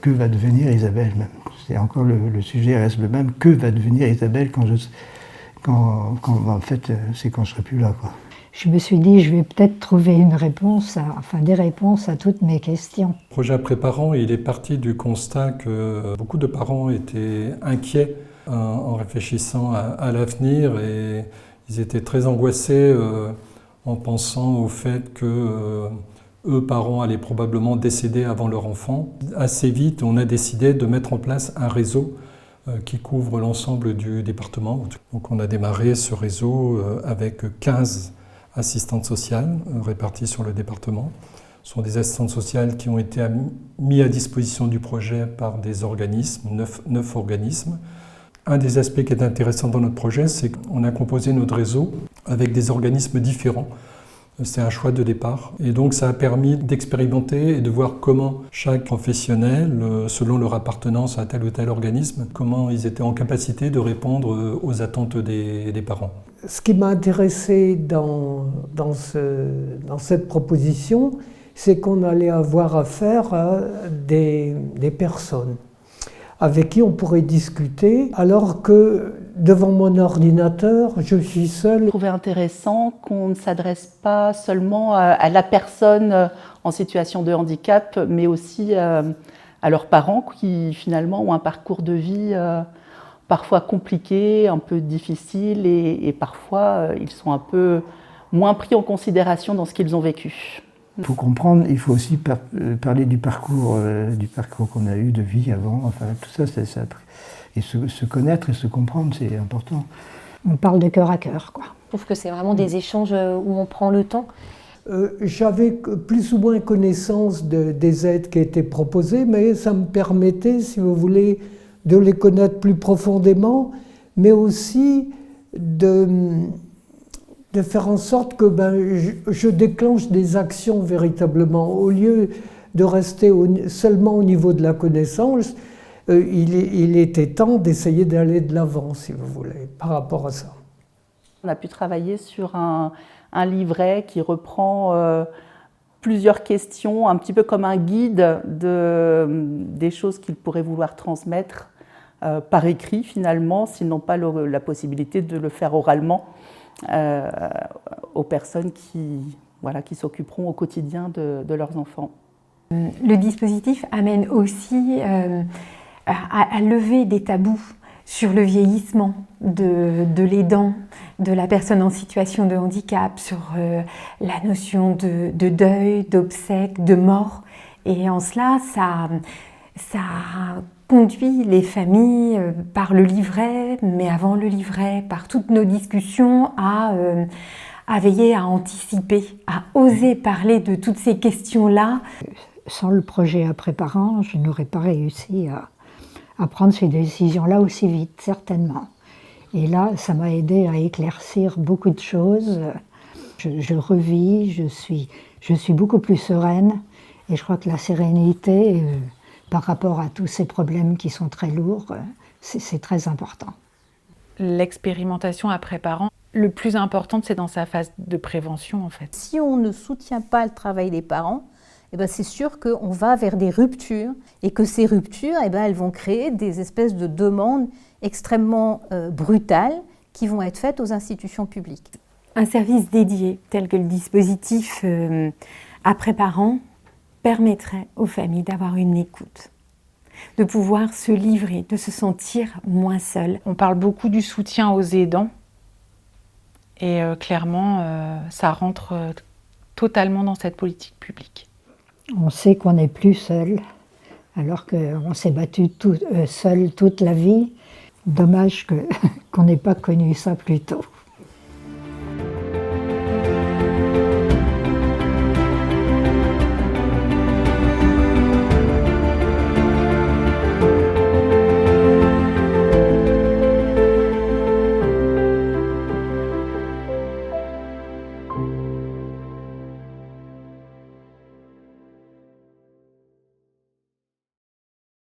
que va devenir Isabelle même. C'est encore le sujet reste le même. Que va devenir Isabelle quand en fait c'est qu'on ne serait plus là, quoi. Je me suis dit, je vais peut-être trouver des réponses à toutes mes questions. Le projet Après-Parents, il est parti du constat que beaucoup de parents étaient inquiets en réfléchissant à l'avenir, et ils étaient très angoissés en pensant au fait que eux, parents, allaient probablement décéder avant leur enfant. Assez vite, on a décidé de mettre en place un réseau qui couvre l'ensemble du département. Donc on a démarré ce réseau avec 15 assistantes sociales réparties sur le département. Ce sont des assistantes sociales qui ont été mis à disposition du projet par des organismes, 9 organismes. Un des aspects qui est intéressant dans notre projet, c'est qu'on a composé notre réseau avec des organismes différents. C'est un choix de départ. Et donc ça a permis d'expérimenter et de voir comment chaque professionnel, selon leur appartenance à tel ou tel organisme, comment ils étaient en capacité de répondre aux attentes des parents. Ce qui m'a intéressé dans cette proposition, c'est qu'on allait avoir affaire à des personnes avec qui on pourrait discuter, alors que devant mon ordinateur, je suis seule. Je trouvais intéressant qu'on ne s'adresse pas seulement à la personne en situation de handicap, mais aussi à leurs parents qui finalement ont un parcours de vie parfois compliqué, un peu difficile, et parfois ils sont un peu moins pris en considération dans ce qu'ils ont vécu. Pour comprendre, il faut aussi parler du parcours qu'on a eu de vie avant. Enfin, tout ça, et se connaître et se comprendre, c'est important. On parle de cœur à cœur, quoi. Je trouve que c'est vraiment des échanges où on prend le temps. J'avais plus ou moins connaissance des aides qui étaient proposées, mais ça me permettait, si vous voulez, de les connaître plus profondément, mais aussi de faire en sorte que je déclenche des actions véritablement. Au lieu de rester seulement au niveau de la connaissance, il était temps d'essayer d'aller de l'avant, si vous voulez, par rapport à ça. On a pu travailler sur un livret qui reprend plusieurs questions, un petit peu comme un guide des choses qu'ils pourraient vouloir transmettre par écrit, finalement, s'ils n'ont pas la possibilité de le faire oralement. Aux personnes qui s'occuperont au quotidien de leurs enfants. Le dispositif amène aussi à lever des tabous sur le vieillissement de l'aidant, de la personne en situation de handicap, sur la notion de deuil, d'obsèques, de mort. Et en cela, ça conduit les familles par le livret, mais avant le livret, par toutes nos discussions, à veiller à anticiper, à oser parler de toutes ces questions-là. Sans le projet Après-Parents, je n'aurais pas réussi à prendre ces décisions-là aussi vite, certainement. Et là, ça m'a aidé à éclaircir beaucoup de choses. Je revis, je suis beaucoup plus sereine, et je crois que la sérénité, par rapport à tous ces problèmes qui sont très lourds, c'est très important. L'expérimentation Après-Parents, le plus important, c'est dans sa phase de prévention, en fait. Si on ne soutient pas le travail des parents, c'est sûr qu'on va vers des ruptures, et que ces ruptures, elles vont créer des espèces de demandes extrêmement brutales qui vont être faites aux institutions publiques. Un service dédié, tel que le dispositif Après-Parents, permettrait aux familles d'avoir une écoute, de pouvoir se livrer, de se sentir moins seules. On parle beaucoup du soutien aux aidants, et clairement, ça rentre totalement dans cette politique publique. On sait qu'on n'est plus seul, alors qu'on s'est battu seul toute la vie. Dommage qu'on n'ait pas connu ça plus tôt.